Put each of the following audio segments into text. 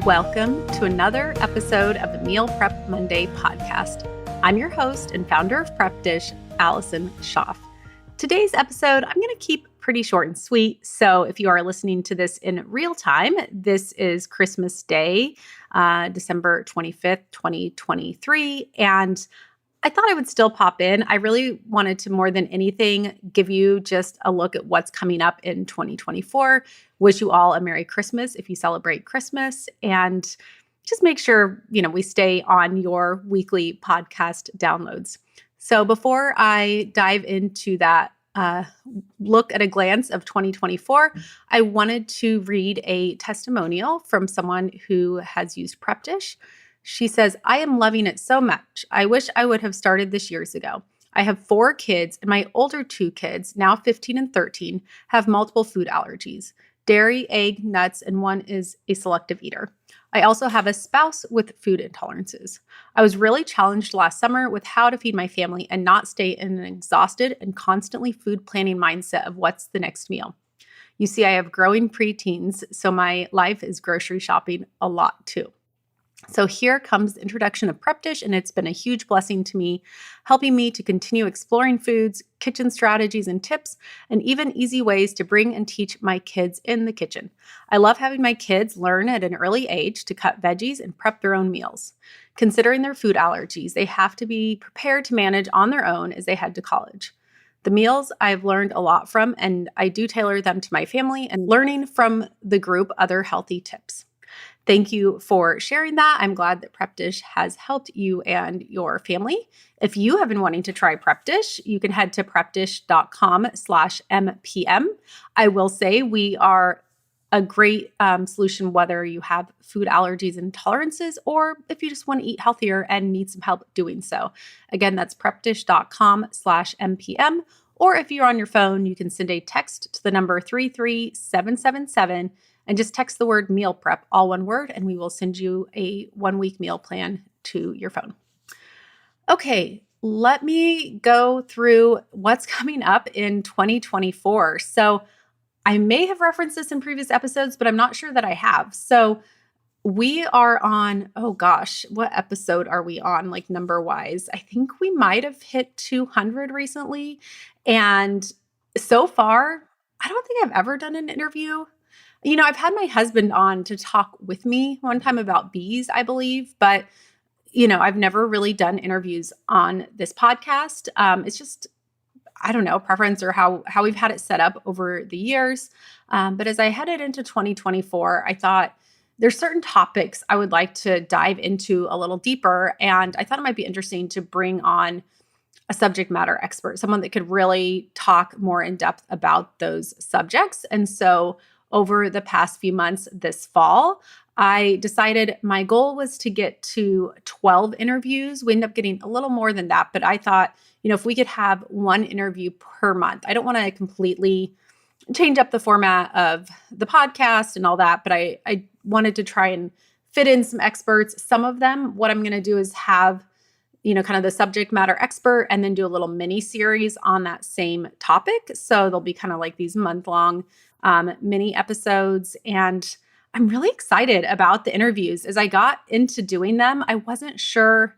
Welcome to another episode of the Meal Prep Monday podcast. I'm your host and founder of Prep Dish, Allison Schaaf. Today's episode, I'm going to keep pretty short and sweet. So if you are listening to this in real time, this is Christmas Day, December 25th, 2023. And I thought I would still pop in. I really wanted to, more than anything, give you just a look at what's coming up in 2024. Wish you all a Merry Christmas if you celebrate Christmas, and just make sure, we stay on your weekly podcast downloads. So before I dive into that look at a glance of 2024, I wanted to read a testimonial from someone who has used Prep Dish. She says, "I am loving it so much. I wish I would have started this years ago. I have 4 kids, and my older 2 kids, now 15 and 13, have multiple food allergies: dairy, egg, nuts, and one is a selective eater. I also have a spouse with food intolerances. I was really challenged last summer with how to feed my family and not stay in an exhausted and constantly food planning mindset of what's the next meal. You see, I have growing preteens, so my life is grocery shopping a lot too. So here comes the introduction of Prep Dish, and it's been a huge blessing to me, helping me to continue exploring foods, kitchen strategies and tips, and even easy ways to bring and teach my kids in the kitchen. I love having my kids learn at an early age to cut veggies and prep their own meals. Considering their food allergies, they have to be prepared to manage on their own as they head to college. The meals I've learned a lot from, and I do tailor them to my family and learning from the group other healthy tips. Thank you for sharing that. I'm glad that Prep Dish has helped you and your family. If you have been wanting to try Prep Dish, you can head to prepdish.com/MPM. I will say we are a great solution whether you have food allergies and intolerances, or if you just want to eat healthier and need some help doing so. Again, that's prepdish.com/MPM. Or if you're on your phone, you can send a text to the number 33777 and just text the word meal prep, all one word, and we will send you a 1-week meal plan to your phone. Okay, let me go through what's coming up in 2024. So I may have referenced this in previous episodes, but I'm not sure that I have. So we are on, oh gosh, what episode are we on, like number-wise? I think we might have hit 200 recently. And so far, I don't think I've ever done an interview. I've had my husband on to talk with me one time about bees, I believe, but, I've never really done interviews on this podcast. It's just, I don't know, preference or how we've had it set up over the years. But as I headed into 2024, I thought there's certain topics I would like to dive into a little deeper. And I thought it might be interesting to bring on a subject matter expert, someone that could really talk more in depth about those subjects. And so over the past few months this fall, I decided my goal was to get to 12 interviews. We ended up getting a little more than that, but I thought, if we could have 1 interview per month. I don't want to completely change up the format of the podcast and all that, but I wanted to try and fit in some experts. Some of them, what I'm going to do is have, kind of the subject matter expert and then do a little mini series on that same topic. So they'll be kind of like these month-long mini episodes. And I'm really excited about the interviews. As I got into doing them, I wasn't sure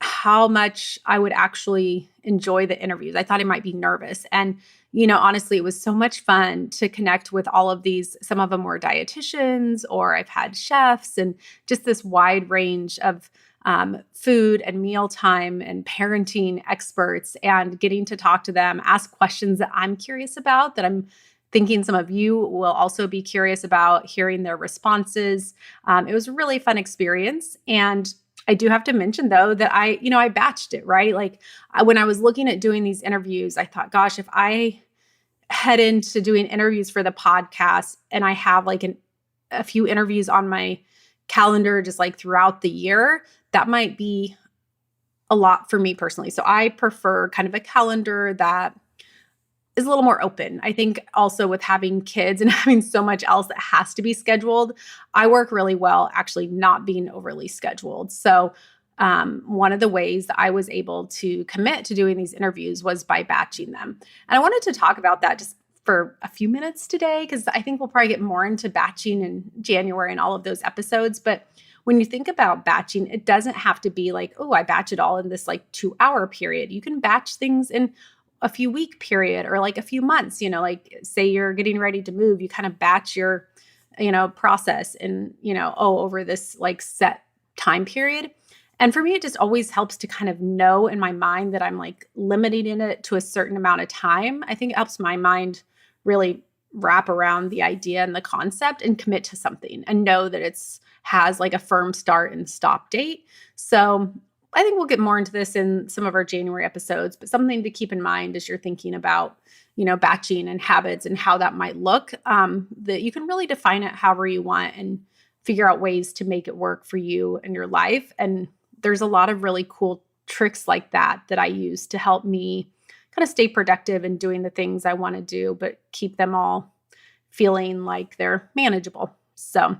how much I would actually enjoy the interviews. I thought I might be nervous. And, honestly, it was so much fun to connect with all of these. Some of them were dietitians, or I've had chefs, and just this wide range of food and mealtime and parenting experts, and getting to talk to them, ask questions that I'm curious about, that I'm thinking some of you will also be curious about, hearing their responses. It was a really fun experience. And I do have to mention, though, that I batched it, right? Like when I was looking at doing these interviews, I thought, gosh, if I head into doing interviews for the podcast and I have like a few interviews on my calendar, just like throughout the year, that might be a lot for me personally. So I prefer kind of a calendar that is a little more open. I think also with having kids and having so much else that has to be scheduled, I work really well actually not being overly scheduled. So one of the ways that I was able to commit to doing these interviews was by batching them. And I wanted to talk about that just for a few minutes today, because I think we'll probably get more into batching in January and all of those episodes. But when you think about batching, it doesn't have to be like, oh, I batch it all in this like 2-hour period. You can batch things in a few week period or like a few months, like say you're getting ready to move, you kind of batch your, process and, over this like set time period. And for me, it just always helps to kind of know in my mind that I'm like limiting it to a certain amount of time. I think it helps my mind really wrap around the idea and the concept and commit to something and know that has like a firm start and stop date. So I think we'll get more into this in some of our January episodes, but something to keep in mind as you're thinking about, batching and habits and how that might look, that you can really define it however you want and figure out ways to make it work for you and your life. And there's a lot of really cool tricks like that I use to help me kind of stay productive in doing the things I want to do, but keep them all feeling like they're manageable. So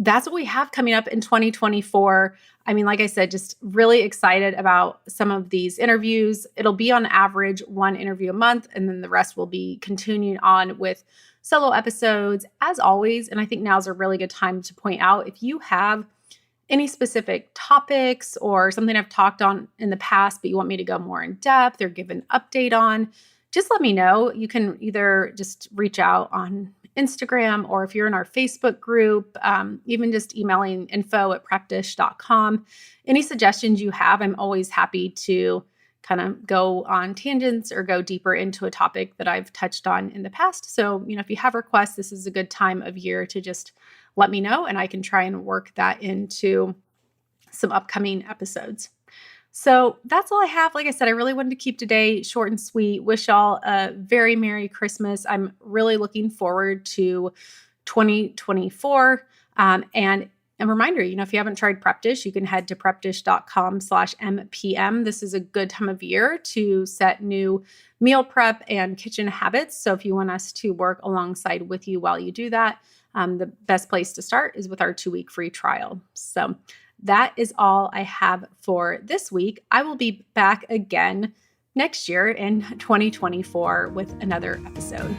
that's what we have coming up in 2024. I mean, like I said, just really excited about some of these interviews. It'll be on average 1 interview a month, and then the rest will be continuing on with solo episodes as always. And I think now's a really good time to point out if you have any specific topics or something I've talked on in the past, but you want me to go more in depth or give an update on, just let me know. You can either just reach out on Instagram, or if you're in our Facebook group, even just emailing info@prepdish.com. Any suggestions you have, I'm always happy to kind of go on tangents or go deeper into a topic that I've touched on in the past. So, if you have requests, this is a good time of year to just let me know, and I can try and work that into some upcoming episodes. So that's all I have. Like I said, I really wanted to keep today short and sweet. Wish y'all a very Merry Christmas. I'm really looking forward to 2024. And a reminder, if you haven't tried Prep Dish, you can head to prepdish.com/MPM. This is a good time of year to set new meal prep and kitchen habits. So if you want us to work alongside with you while you do that, the best place to start is with our 2-week free trial. So that is all I have for this week. I will be back again next year in 2024 with another episode.